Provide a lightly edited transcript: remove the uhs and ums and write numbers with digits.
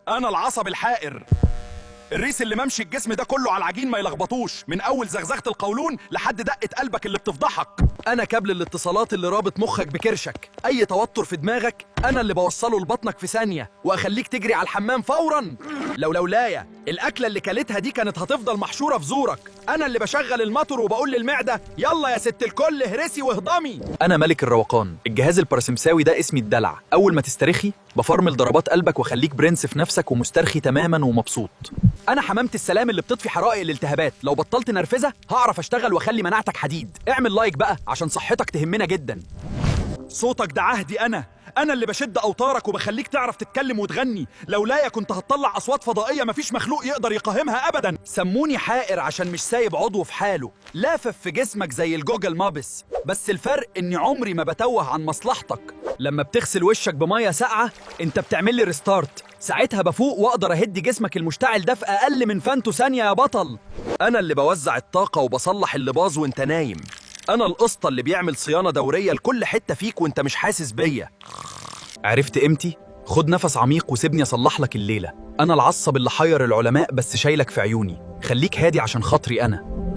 انا العصب الحائر، الريس اللي ممشي الجسم ده كله على العجين ما يلخبطوش، من اول زغزغه القولون لحد دقه قلبك اللي بتفضحك. انا كابل الاتصالات اللي رابط مخك بكرشك، اي توتر في دماغك انا اللي بوصله لبطنك في ثانيه واخليك تجري على الحمام فورا. لولايا الاكله اللي كلتها دي كانت هتفضل محشوره في زورك. انا اللي بشغل الماتور وبقول للمعده يلا يا ست الكل اهرسي واهضمي. انا ملك الروقان، الجهاز الباراسمساوي ده اسمي الدلع. اول ما تسترخي بفرمل ضربات قلبك واخليك برنس في نفسك ومسترخي تماما ومبسوط. انا حمامه السلام اللي بتطفي حرائق الالتهابات، لو بطلت نرفزه هعرف اشتغل واخلي مناعتك حديد. اعمل لايك بقى عشان صحتك تهمنا جدا. صوتك ده عهدي، انا اللي بشد اوتارك وبخليك تعرف تتكلم وتغني. لولايا كنت هتطلع اصوات فضائيه مفيش مخلوق يقدر يقاومها ابدا. سموني حائر عشان مش سايب عضو في حاله، لافف في جسمك زي الجوجل مابس، بس الفرق اني عمري ما بتوه عن مصلحتك. لما بتغسل وشك بميه ساقعه انت بتعمل لي ريستارت، ساعتها بفوق واقدر اهدي جسمك المشتعل ده في اقل من فانتو ثانيه يا بطل. انا اللي بوزع الطاقه وبصلح اللي باظ وانت نايم. انا القسطى اللي بيعمل صيانه دوريه لكل حته فيك وانت مش حاسس بيا. عرفت قيمتي؟ خد نفس عميق وسيبني اصلح لك الليله. انا العصب اللي حير العلماء بس شايلك في عيوني. خليك هادي عشان خاطري انا.